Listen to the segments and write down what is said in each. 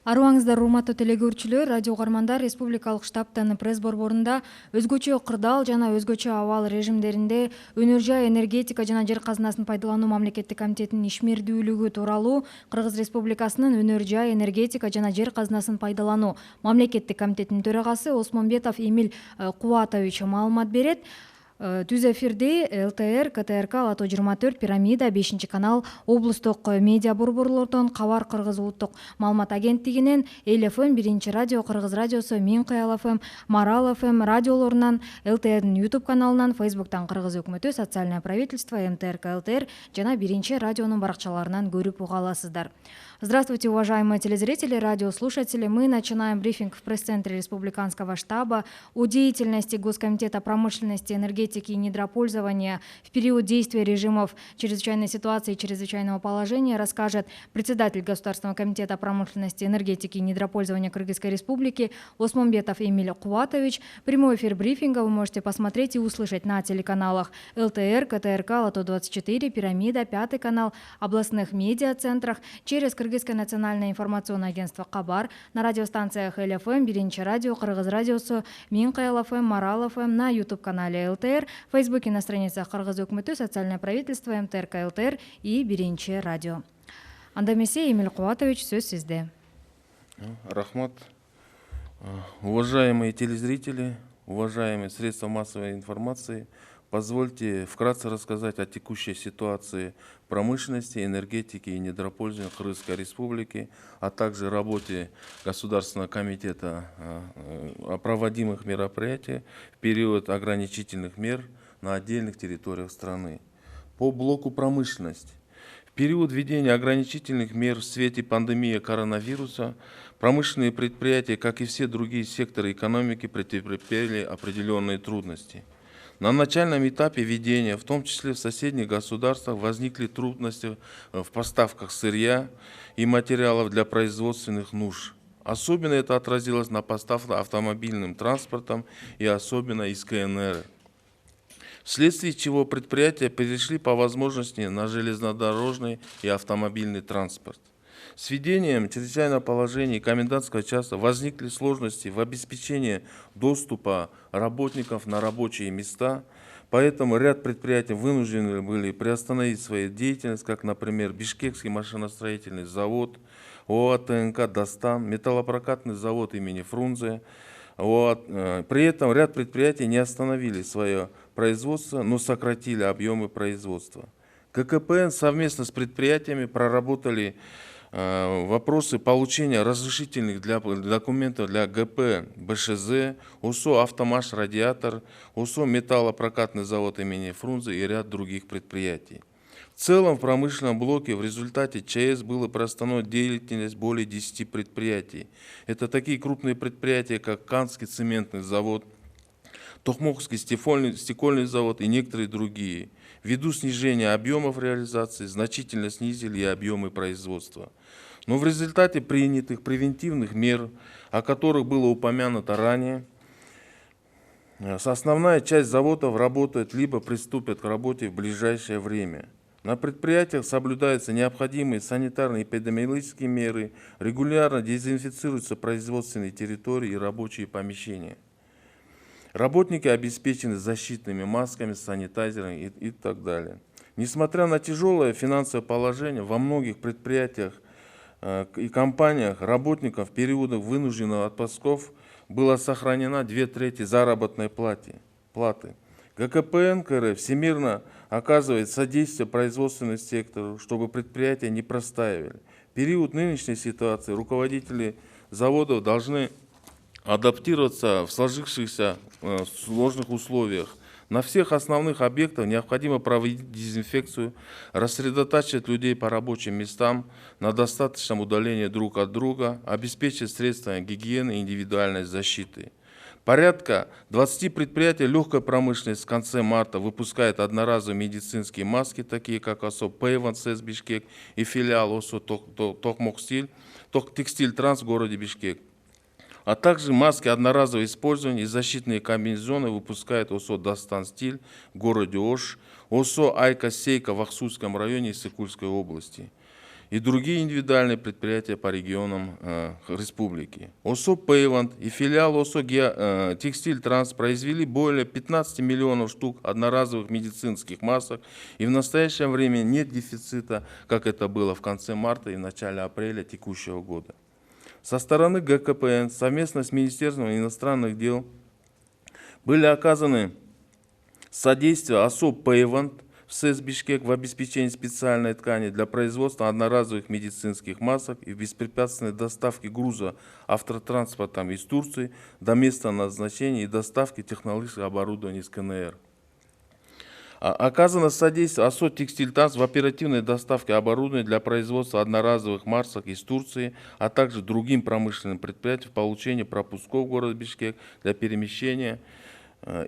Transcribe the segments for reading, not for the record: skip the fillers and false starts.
Арыбаңыздар, урматтуу телегөрчүлөр, радио угармандар Республикалык штабтын пресс борборунда өзгөчө кырдаал жана өзгөчө абал режимдеринде өнөр жай, энергетика жана жер казынасын пайдалануу мамлекеттик комитетинин ишмердүүлүгү тууралуу Кыргыз Республикасынын өнөр жай, энергетика жана жер казынасын пайдалануу мамлекеттик комитетинин төрагасы Осмонбетов Эмиль Кубатович маалымат берет. Түз эфирде ЛТР, КТРК, Лото 24, Пирамида, 5 канал, облустук медиа борборлордон, Кабар Кыргыз улуттук маалымат агенттигинен, Эл ФМ, 1 радио, Кыргыз радиосу, Мен Кыял ФМ, Марал ФМ радиолорунан, ЛТРдин YouTube каналынан, Фейсбуктан Кыргыз өкмөтү, Социальное правительство, МТРК ЛТР жана 1 радионун баракчаларынан көрүп уга аласыздар. Здравствуйте, уважаемые телезрители, радиослушатели. Мы начинаем брифинг в пресс-центре Республиканского штаба о деятельности Госкомитета промышленности, энергетики и недропользования в период действия режимов чрезвычайной ситуации и чрезвычайного положения, расскажет председатель Государственного комитета промышленности, энергетики и недропользования Кыргызской Республики Осмонбетов Эмиль Кубатович. Прямой эфир брифинга вы можете посмотреть и услышать на телеканалах ЛТР, КТРК, Лото 24, Пирамида, 5 канал, областных медиа-центрах, через Кыргызское национальное информационное агентство Кабар, на радиостанциях Эл ФМ, 1 радио, Кыргыз радиосу, Мен Кыял ФМ, Марал ФМ, на YouTube-канале ЛТР, в Фейсбуке на страницах Кыргыз өкмөтү, Социальное правительство, МТРК ЛТР и 1 радио. Анда эмесе, Эмиль Кубатович, сөз сизде. Рахмат. Уважаемые телезрители, уважаемые средства массовой информации, позвольте вкратце рассказать о текущей ситуации промышленности, энергетики и недропользования Кыргызской Республики, а также работе Государственного комитета о проводимых мероприятиях в период ограничительных мер на отдельных территориях страны. По блоку промышленности. В период введения ограничительных мер в свете пандемии коронавируса промышленные предприятия, как и все другие секторы экономики, претерпели определенные трудности. На начальном этапе введения, в том числе в соседних государствах, возникли трудности в поставках сырья и материалов для производственных нужд. Особенно это отразилось на поставках автомобильным транспортом и особенно из КНР. Вследствие чего предприятия перешли по возможности на железнодорожный и автомобильный транспорт. С введением чрезвычайного положения и комендантского часа возникли сложности в обеспечении доступа работников на рабочие места, поэтому ряд предприятий вынуждены были приостановить свою деятельность, как, например, Бишкекский машиностроительный завод, ОАО ТНК «Достан», металлопрокатный завод имени Фрунзе. При этом ряд предприятий не остановили свое производство, но сократили объемы производства. ГКПН совместно с предприятиями проработали вопросы получения разрешительных документов для ГП БШЗ, УСО «Автомаш Радиатор», УСО «Металлопрокатный завод имени Фрунзе» и ряд других предприятий. В целом в промышленном блоке в результате ЧС было приостановлена деятельность более 10 предприятий. Это такие крупные предприятия, как Канский цементный завод, Тохмокский стекольный завод и некоторые другие. Ввиду снижения объемов реализации значительно снизили и объемы производства. Но в результате принятых превентивных мер, о которых было упомянуто ранее, основная часть заводов работает либо приступят к работе в ближайшее время. На предприятиях соблюдаются необходимые санитарные и эпидемиологические меры, регулярно дезинфицируются производственные территории и рабочие помещения. Работники обеспечены защитными масками, санитайзерами и так далее. Несмотря на тяжелое финансовое положение, во многих предприятиях и компаниях работников в периодах вынужденных отпусков была сохранена 2/3 заработной платы. ГКПН КРФ всемирно оказывает содействие производственному сектору, чтобы предприятия не простаивали. В период нынешней ситуации руководители заводов должны адаптироваться в сложившихся сложных условиях. На всех основных объектах необходимо проводить дезинфекцию, рассредотачивать людей по рабочим местам на достаточном удалении друг от друга, обеспечить средствами гигиены и индивидуальной защиты. Порядка 20 предприятий легкой промышленности в конце марта выпускают одноразовые медицинские маски, такие как ОСО «Пейванс» Бишкек и филиал ОСО «Текстиль Транс» в городе Бишкек. А также маски одноразового использования и защитные комбинезоны выпускает ОСО «Достан Стиль» в городе Ош, ОСО «Айка Сейка» в Ахсульском районе Иссыкульской области. и другие индивидуальные предприятия по регионам республики. ОСО «Пейванд» и филиал ОСО «Текстиль Транс» произвели более 15 миллионов штук одноразовых медицинских масок, и в настоящее время нет дефицита, как это было в конце марта и начале апреля текущего года. Со стороны ГКПН совместно с Министерством иностранных дел были оказаны содействие ОСО «Пейванд» в СЭС Бишкек в обеспечении специальной ткани для производства одноразовых медицинских масок и в беспрепятственной доставке груза автотранспортом из Турции до места назначения и доставки технологического оборудования из КНР. Оказано содействие ОСО «Текстиль Транс» в оперативной доставке оборудования для производства одноразовых масок из Турции, а также другим промышленным предприятиям в получении пропусков в город Бишкек для перемещения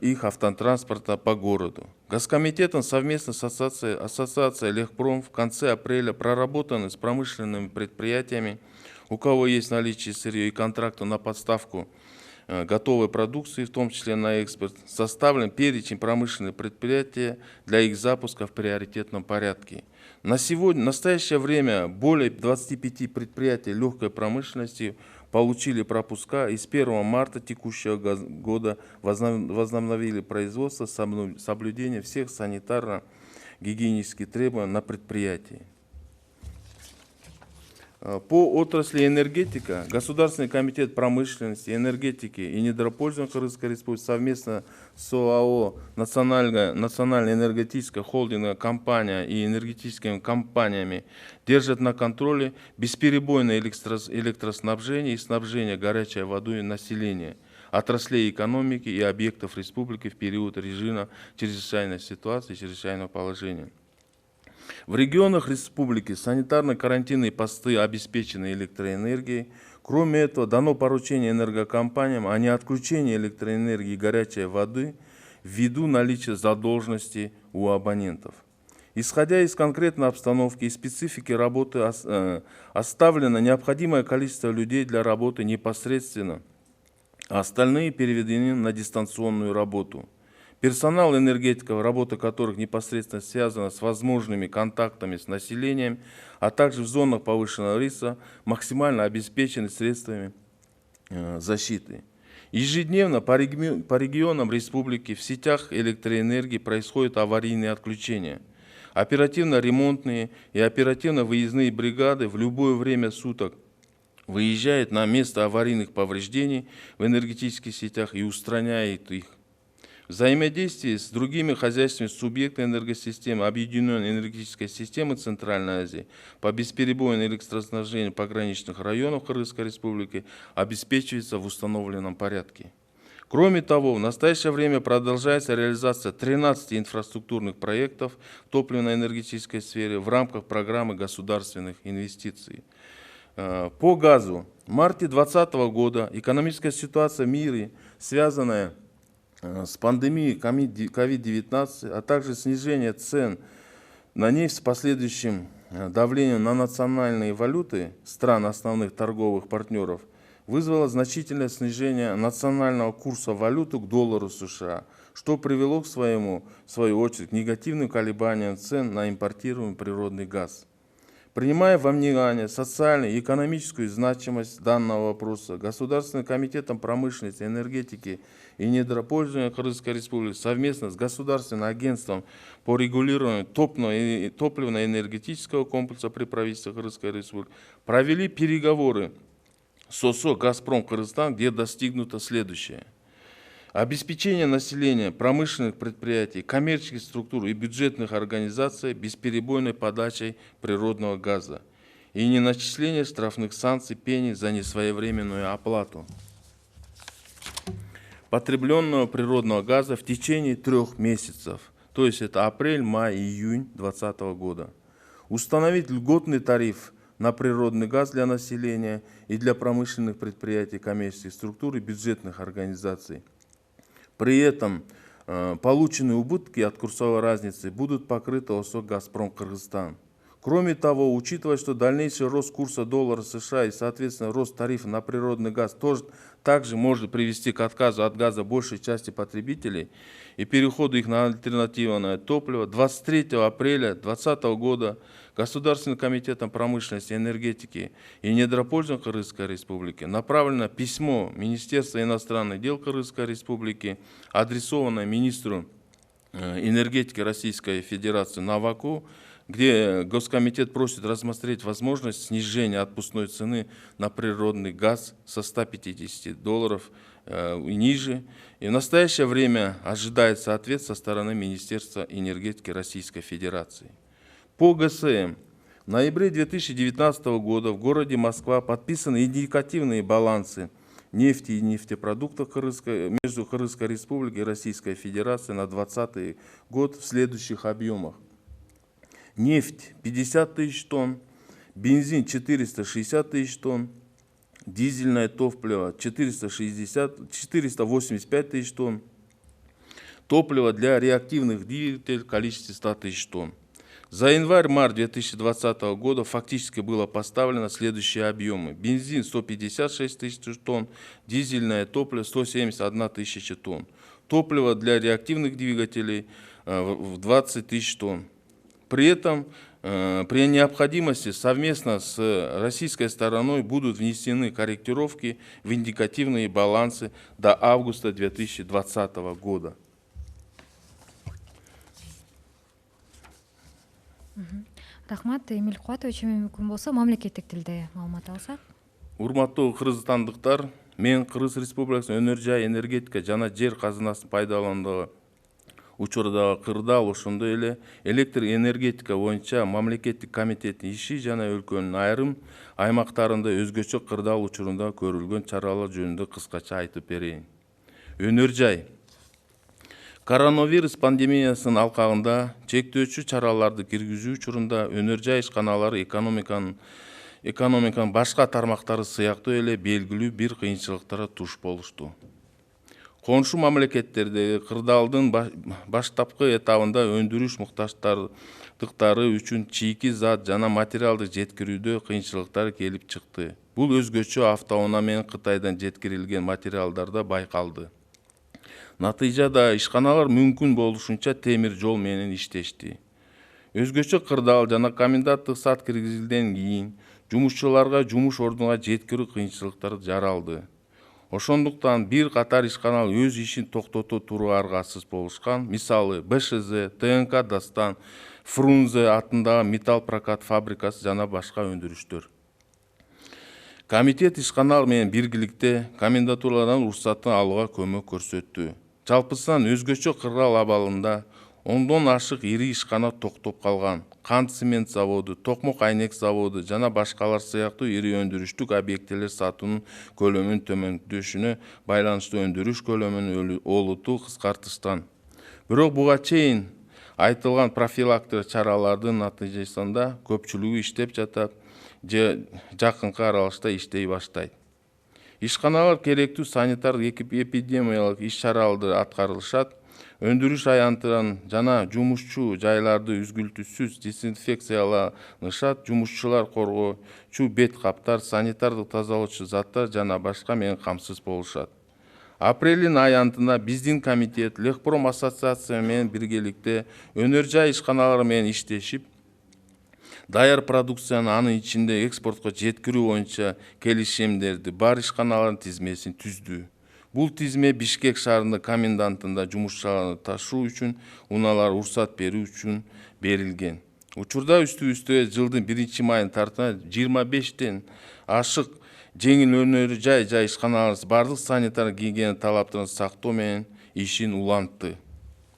их автотранспорта по городу. Госкомитетом совместно с ассоциацией Лехпром в конце апреля проработаны с промышленными предприятиями, у кого есть наличие сырья и контракта на подставку готовой продукции, в том числе на экспорт, составлен перечень промышленных предприятий для их запуска в приоритетном порядке. На настоящее время более 25 предприятий легкой промышленности получили пропуска и с 1 марта текущего года возобновили производство с соблюдением всех санитарно-гигиенических требований на предприятии. По отрасли энергетика Государственный комитет промышленности, энергетики и недропользования Кыргызской Республики совместно с ОАО «Национальная энергетическая холдинговая компания» и энергетическими компаниями держат на контроле бесперебойное электроснабжение и снабжение горячей водой населения, отраслей экономики и объектов республики в период режима чрезвычайной ситуации и чрезвычайного положения. В регионах республики санитарно-карантинные посты обеспечены электроэнергией. Кроме этого, дано поручение энергокомпаниям о неотключении электроэнергии и горячей воды ввиду наличия задолженности у абонентов. Исходя из конкретной обстановки и специфики работы, оставлено необходимое количество людей для работы непосредственно, а остальные переведены на дистанционную работу. Персонал энергетиков, работа которых непосредственно связана с возможными контактами с населением, а также в зонах повышенного риска, максимально обеспечены средствами защиты. Ежедневно по регионам республики в сетях электроэнергии происходят аварийные отключения. Оперативно-ремонтные и оперативно-выездные бригады в любое время суток выезжают на место аварийных повреждений в энергетических сетях и устраняют их. Взаимодействие с другими хозяйственными субъектами энергосистемы, Объединенной энергетической системы Центральной Азии по бесперебойному электроснабжению пограничных районов Кыргызской Республики обеспечивается в установленном порядке. Кроме того, в настоящее время продолжается реализация 13 инфраструктурных проектов в топливно-энергетической сфере в рамках программы государственных инвестиций. По газу. В марте 2020 года экономическая ситуация в мире, связанная с пандемией COVID-19, а также снижение цен на нефть с последующим давлением на национальные валюты стран основных торговых партнеров, вызвало значительное снижение национального курса валюты к доллару США, что привело в свою очередь к негативным колебаниям цен на импортируемый природный газ. Принимая во внимание социальную и экономическую значимость данного вопроса, Государственным комитетом промышленности, энергетики и недропользования Кыргызской Республики совместно с Государственным агентством по регулированию топливно-энергетического комплекса при правительстве Кыргызской Республики провели переговоры с ОСО «Газпром Кыргызстан», где достигнуто следующее. Обеспечение населения, промышленных предприятий, коммерческих структур и бюджетных организаций бесперебойной подачей природного газа и неначисление штрафных санкций пени за несвоевременную оплату потребленного природного газа в течение 3 месяцев, то есть это апрель, май, июнь 2020 года. Установить льготный тариф на природный газ для населения и для промышленных предприятий, коммерческих структур и бюджетных организаций. При этом полученные убытки от курсовой разницы будут покрыты ОСО «Газпром Кыргызстан». Кроме того, учитывая, что дальнейший рост курса доллара США и, соответственно, рост тарифа на природный газ также может привести к отказу от газа большей части потребителей и переходу их на альтернативное топливо, 23 апреля 2020 года Государственным комитетом промышленности, энергетики и недропользования Кыргызской Республики направлено письмо Министерства иностранных дел Кыргызской Республики, адресованное министру энергетики Российской Федерации Новаку, где Госкомитет просит рассмотреть возможность снижения отпускной цены на природный газ со $150 и ниже. И в настоящее время ожидается ответ со стороны Министерства энергетики Российской Федерации. По ГСМ в ноябре 2019 года в городе Москва подписаны индикативные балансы нефти и нефтепродуктов между Кыргызской Республикой и Российской Федерацией на 2020 год в следующих объемах. Нефть 50 тысяч тонн, бензин 460 тысяч тонн, дизельное топливо 485 тысяч тонн, топливо для реактивных двигателей в количестве 100 тысяч тонн. За январь-март 2020 года фактически было поставлено следующие объемы. Бензин 156 тысяч тонн, дизельное топливо 171 тысяча тонн, топливо для реактивных двигателей в 20 тысяч тонн. При этом при необходимости совместно с российской стороной будут внесены корректировки в индикативные балансы до августа 2020 года. Рахмат, Эмиль Кубатович, мүмкүн болсо мамлекеттик тилде маалымат алсак. Урматтуу кыргызстандыктар, мен Кыргыз Республикасынын өнөр жай, энергетика жана жер казынасын пайдаланууга учурдагы кырдаал, ошондой эле электр энергетика боюнча мамлекеттик комитеттин иши жана өлкөнүн айрым аймактарында өзгөчө кырдаал учурунда көрүлгөн чаралар жөнүндө кыскача айтып берейин. Өнөр жай. Коронавирус пандемиясынын алкагында чектөөчү чараларды киргизүү учурунда өнөр жай ишканалары экономиканын башка тармактары сыяктуу эле белгилүү бир кыйынчылыктарга туш болушту. Коншу мамлекеттердеги кырдаалдын баштапкы этабында өндүрүш муктаждыктары үчүн чийки зат жана материалды жеткирүүдө кыйынчылыктар келип чыкты. Бул өзгөчө автоунаа менен Кытайдан жеткирилген материалдарда байкалды. Натыйжада ишканалар мүмкүн болушунча темир жол менен иштешти. Өзгөчө кырдаал жана коменданттык саат киргизилгенден кийин жумушчуларга жумуш ордуна жеткирүү кыйынчылыктары жаралды. Ошондуктан бир катар ишканал өз ишин токтото турууга аргасыз болушкан. Мисалы, БШЗ, ТНК Дастан, Фрунзе атындагы металл прокат фабрикасы жана башка өндүрүштөр. Комитет ишканал менен биргиликте комендатуралардан уруксатын алууга көмөк көрсөттү. Жалпысынан өзгөчө кырдаал абалында 10дон ашык ири ишкана токтоп калган. Кант цемент заводу, токмок айнек заводу жана башкалар сыяктуу ири өндүрүштүк объектилер сатуунун көлөмүнүн төмөндөшүнө байланыштуу өндүрүш көлөмүн олутуу кыскартышкан. Бирок буга чейин айтылган профилактика чаралардын натыйжасында көпчүлүгү иштеп жатат же жакынкы аралашта иштей баштайт. Ишканалар керектүү санитардык эпидемиялык иш-чараларды аткарышат, өндүрүш аянтын жана жумушчу жайларды үзгүлтүсүз дезинфекцияланышат, жумушчулар коргоочу бет каптар, санитардык тазалоочу заттар жана башка менен камсыз болушат. Апрелдин аянтында биздин комитет Лехпром ассоциация менен биргеликте өнөр жай ишканалары менен иштешип, даяр продукцияны анын ичинде экспортко жеткирүү боюнча келишимдерди бар ишканалардын тизмесин түздү. Бул тизме Бишкек шаарынын комендантында жумушчуларды ташуу үчүн унаалар уруксат берүү үчүн берилген. Учурда үстүбүздө жылдын 1-майына тартына 25тен ашык жеңил өнөр жай ишканалары бардык санитар гигиена талаптарын сактоо менен ишин улантты.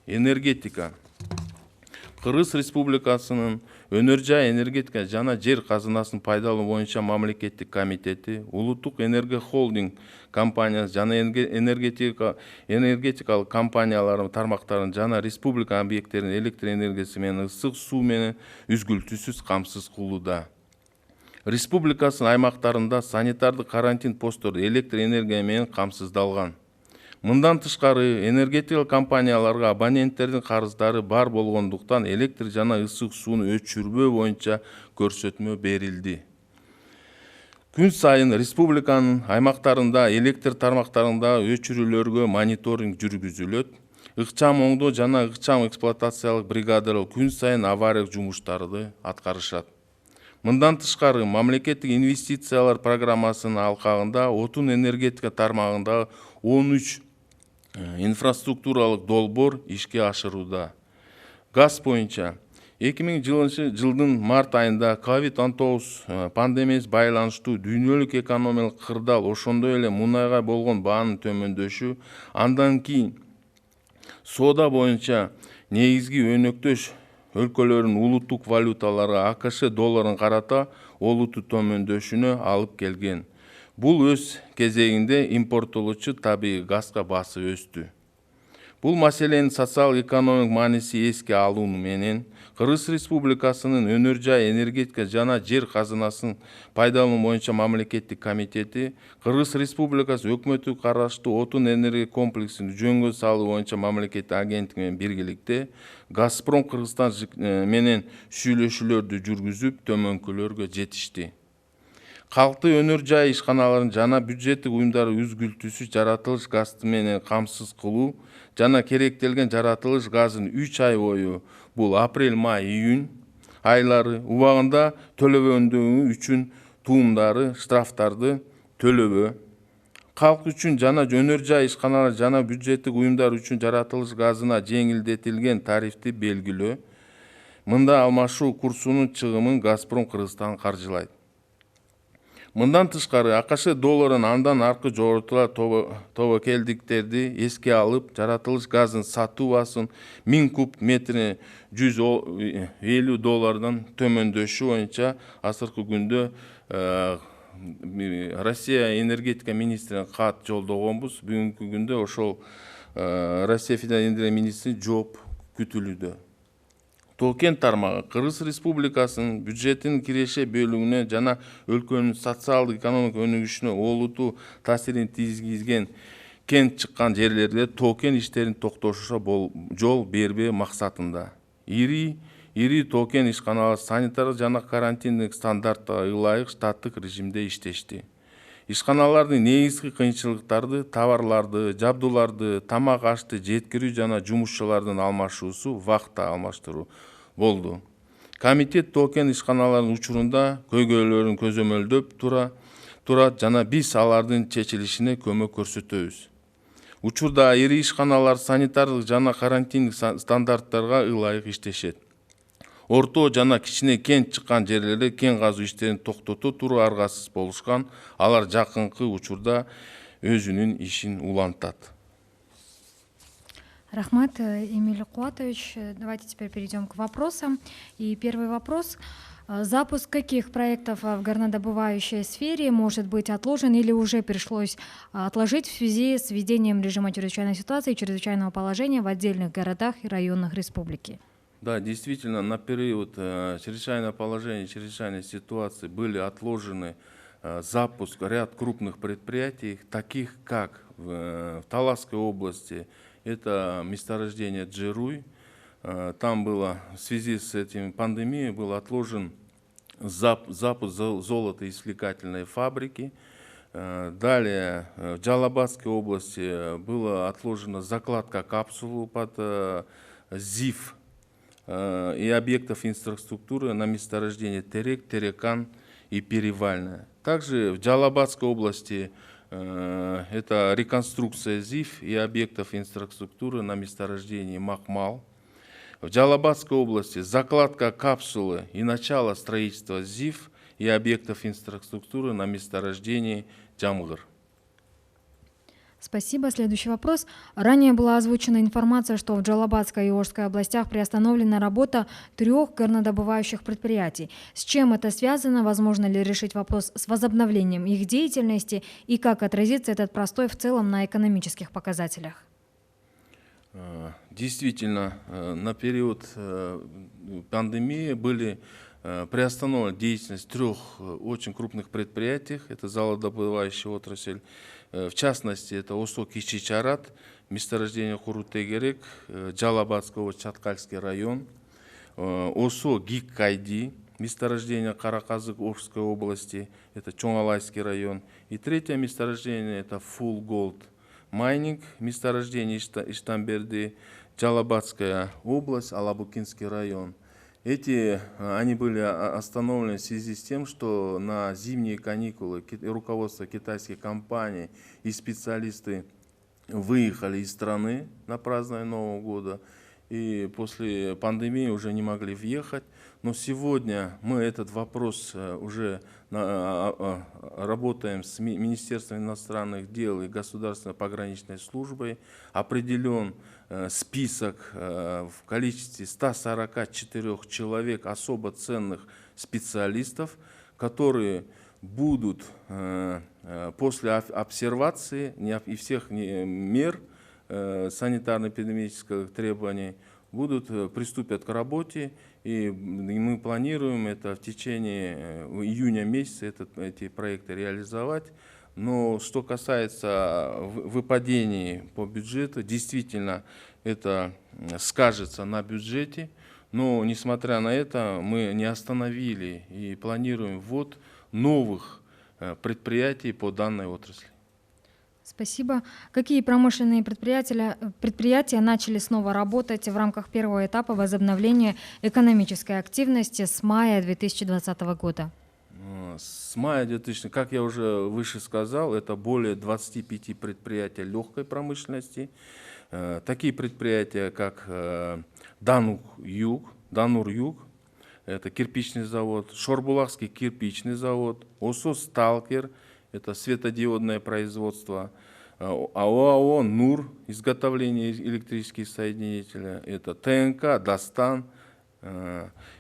Энергетика. Кыргыз Республикасынын өнөр жай, энергетика жана жер казынасын пайдалануу боюнча мамлекеттик комитети, улуттук энергия холдинг компаниясы жана энергетикалык компаниялардын тармактарын жана республика объекттерин электр энергиясы менен ысык суу менен үзгүлтүсүз камсыз кылууда. Республикасынын аймактарында санитардык карантин посттору электр энергия менен камсыздалган. Мындан тышкары энергетикалык компанияларга абоненттердин карыздары бар болгондуктан электр жана ысык сууну өчүрбөө боюнча көрсөтмө берилди. Күн сайын республиканын аймактарында электр тармактарында өчүрүүлөргө мониторинг жүргүзүлөт. Ыкчам оңдоо жана ыкчам эксплуатациялык бригадалар күн сайын авариялык жумуштарды аткарышат. Мындан тышкары мамлекеттик инвестициялар программасынын алкагында отун энергетика тармагында 13 инфраструктуралык долбоор ишке ашырууда. Газ боюнча 2000 жылдын март айында COVID-19 пандемиясы байланыштуу дүйнөлүк экономикалык кырдаал, ошондой эле мунайга болгон баанын төмөндөшү, андан кийин соода боюнча негизги өнөктөш өлкөлөрүнүн улуттук валюталары АКШ долларын карата олуттуу төмөндөшүнө алып келген. Бул өз кезегинде импорттолуучу табигый газга баасы өстү. Бул маселенин социал-экономик мааниси эске алуну менен Кыргыз Республикасынын өнөр жай энергетика жана жер казынасын пайдалануу боюнча мамлекеттик комитети Кыргыз Республикасы өкмөтү караштуу отун энергия комплексин жөнгө салуу боюнча мамлекеттик агенттик менен биргеликте Газпром Кыргызстан менен сүйлөшүүлөрдү жүргүзүп төмөнкүлөргө жетишти. Калкты өнөр жай ишканаларын жана бюджеттик уюмдарды үзгүлтүүсүз жаратылыш газды менен камсыз кылуу жана керектелген жаратылыш газын 3 ай бою, бул апрель, май, июнь айлары убагында төлөбөгөндүгү үчүн туумдары, штрафтарды төлөбөө. Калк үчүн жана өнөр жай ишканалар жана бюджеттик уюмдар үчүн жаратылыш газына жеңилдетилген тарифти белгилөө. Мында алмашуу курсунун чыгымын Газпром Кыргызстан каржылайт. Мындан тышкары АКШ долларын андан аркы жоготулар тобокелдиктерди эске алып, жаратылыш газын сатуу баасын 1000 куб метрине $150 төмөндөшү боюнча азыркы күндө Россия энергетика министрине кат жолдогонбуз. Бүгүнкү күндө ошол Россия федералдык энергетика министринин жооп күтүлүүдө. Тоо-кен тармагы Кыргыз Республикасынын бюджетинин киреше бөлүгүнө жана өлкөнүн социалдык экономикалык өнүгүшүнө олуттуу таасирин тийгизген кен чыккан жерлерде тоо-кен иштерин токтотушуна жол бербөө максатында ири тоо-кен ишканалары санитардык жана карантиндик стандарттарга ылайык штаттык режимде иштешти. Ишканалардын негизги кыйынчылыктары товарларды, жабдууларды, тамак ашты жеткирүү жана жумушчулардын алмашуусу, вахта алмаштыруу болду. Комитет тоо-кен ишканаларынын учурунда көйгөйлөрүн көзөмөлдөп турат жана биз алардын чечилишине көмөк көрсөтөбүз. Учурда ири ишканалар санитардык жана карантиндик стандарттарга ылайык иштешет. Орто жана кичине кен чыккан жерлерде кен казуу иштерин токтото туруу аргасыз болушкан, алар жакынкы учурда өзүнүн ишин улантат. Рахмат, Эмиль Куатович. Давайте теперь перейдем к вопросам. И первый вопрос. Запуск каких проектов в горнодобывающей сфере может быть отложен или уже пришлось отложить в связи с введением режима чрезвычайной ситуации и чрезвычайного положения в отдельных городах и районах республики? Да, действительно, на период чрезвычайного положения, чрезвычайной ситуации были отложены запуск ряд крупных предприятий, таких как в Таласской области, это месторождение Джеруй. Там было в связи с этим пандемией был отложен запуск золотоизвлекательной фабрики. Далее в Джалабадской области была отложена закладка капсулы под ЗИФ и объектов инфраструктуры на месторождение Терек, Терекан и Перевальная. Также в Джалабадской области это реконструкция ЗИФ и объектов инфраструктуры на месторождении Махмал. В Джалабадской области закладка капсулы и начало строительства ЗИФ и объектов инфраструктуры на месторождении Джамгыр. Спасибо. Следующий вопрос. Ранее была озвучена информация, что в Джалабадской и Ошской областях приостановлена работа 3 горнодобывающих предприятий. С чем это связано? Возможно ли решить вопрос с возобновлением их деятельности? И как отразится этот простой в целом на экономических показателях? Действительно, на период пандемии были приостановлена деятельность 3 очень крупных предприятий. Это золотодобывающая отрасль. В частности, это ОСО Кичичарат, месторождение Хурутегерек, Джалабадская область, Чаткальский район, ОСО Гиккайди, месторождение Караказык Орской области, это Чоңалайский район. И третье месторождение это Full Gold Mining, месторождение Иштамберди, Джалабадская область, Алабукинский район. Они были остановлены в связи с тем, что на зимние каникулы руководство китайских компаний и специалисты выехали из страны на празднование Нового года. И после пандемии уже не могли въехать. Но сегодня мы этот вопрос уже работаем с Министерством иностранных дел и Государственной пограничной службой. Определен список в количестве 144 человек особо ценных специалистов, которые будут после обсервации и всех мер санитарно-эпидемических требований приступят к работе, и мы планируем это в течение июня месяца эти проекты реализовать. Но что касается выпадений по бюджету, действительно это скажется на бюджете, но несмотря на это мы не остановили и планируем ввод новых предприятий по данной отрасли. Спасибо. Какие промышленные предприятия начали снова работать в рамках первого этапа возобновления экономической активности с мая 2020 года? С мая 2000, как я уже выше сказал, это более 25 предприятий легкой промышленности. Такие предприятия, как Данур-Юг, это кирпичный завод, Шорбулакский кирпичный завод, ОСО «Сталкер», это светодиодное производство, АО «НУР», изготовление электрических соединителей, это ТНК, «Дастан».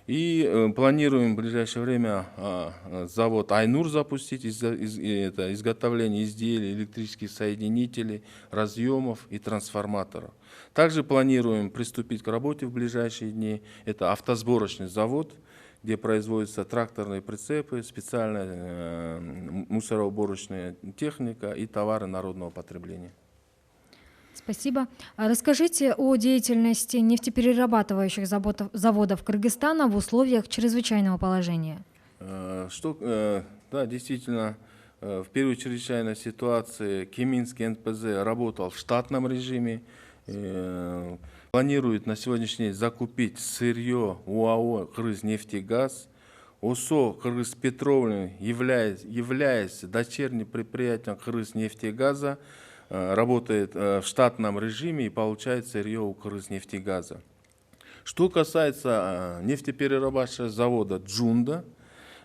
И планируем в ближайшее время завод «Айнур» запустить, это изготовление изделий, электрических соединителей, разъемов и трансформаторов. Также планируем приступить к работе в ближайшие дни. Это автосборочный завод, где производятся тракторные прицепы, специальная мусороуборочная техника и товары народного потребления. Спасибо. Расскажите о деятельности нефтеперерабатывающих заводов Кыргызстана в условиях чрезвычайного положения. Да, действительно, в период чрезвычайной ситуации Кеминский НПЗ работал в штатном режиме. Планирует на сегодняшний день закупить сырье у АО «Кыргызнефтегаз». ОСО «Кыргызпетролиум», являясь дочерним предприятием «Кыргызнефтегаза», работает в штатном режиме и получает сырье у «Кыргызнефтегаза». Что касается нефтеперерабатывающего завода «Джунда»,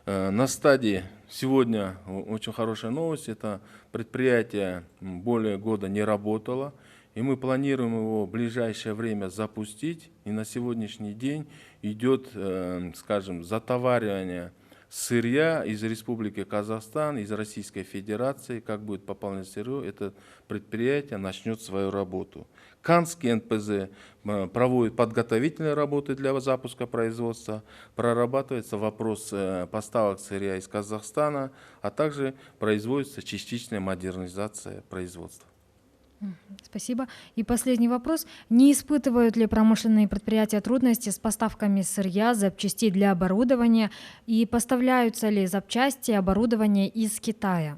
на стадии сегодня очень хорошая новость, это предприятие более года не работало, и мы планируем его в ближайшее время запустить, и на сегодняшний день идет, скажем, затоваривание сырья из Республики Казахстан, из Российской Федерации. Как будет пополнять сырье, это предприятие начнет свою работу. Канский НПЗ проводит подготовительные работы для запуска производства, прорабатывается вопрос поставок сырья из Казахстана, а также производится частичная модернизация производства. Спасибо. И последний вопрос. Не испытывают ли промышленные предприятия трудности с поставками сырья, запчастей для оборудования и поставляются ли запчасти и оборудование из Китая?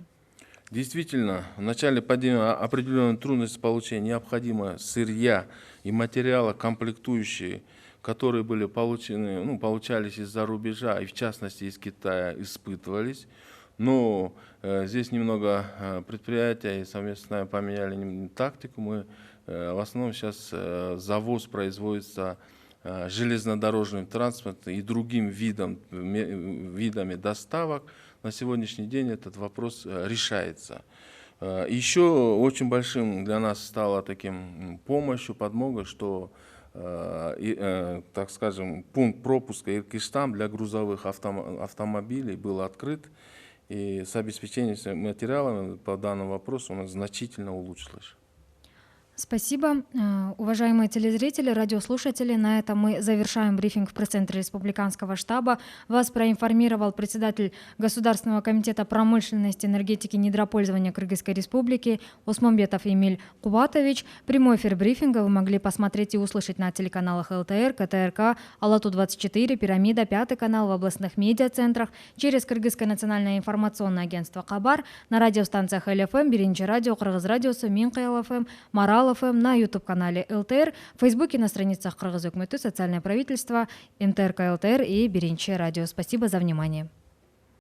Действительно, в начале пандемии определенная трудность получения необходимого сырья и материала комплектующие, которые были получались из-за рубежа и в частности из Китая, испытывались. Но здесь немного предприятия и совместно с нами поменяли тактику. Мы в основном сейчас завоз производится железнодорожным транспортом и другим видами доставок. На сегодняшний день этот вопрос решается. Еще очень большим для нас стало таким помощью, подмогой, что так скажем, пункт пропуска Иркиштам для грузовых автомобилей был открыт. И с обеспечением материалами по данному вопросу у нас значительно улучшилось. Спасибо. Уважаемые телезрители, радиослушатели, на этом мы завершаем брифинг в пресс-центре Республиканского штаба. Вас проинформировал председатель Государственного комитета промышленности, энергетики и недропользования Кыргызской Республики Осмонбетов Эмиль Кубатович. Прямой эфир брифинга вы могли посмотреть и услышать на телеканалах ЛТР, КТРК, Алату-24, Пирамида, 5 канал в областных медиацентрах, через Кыргызское национальное информационное агентство Кабар, на радиостанциях ЛФМ, Биринчи радио, Кыргыз радиосы, Минка ЛФМ, Марал ФМ, на YouTube-канале ЛТР, в Фейсбуке, на страницах Кыргыз Өкмөтү, социальное правительство, МТРК ЛТР и Биринчи радио. Спасибо за внимание.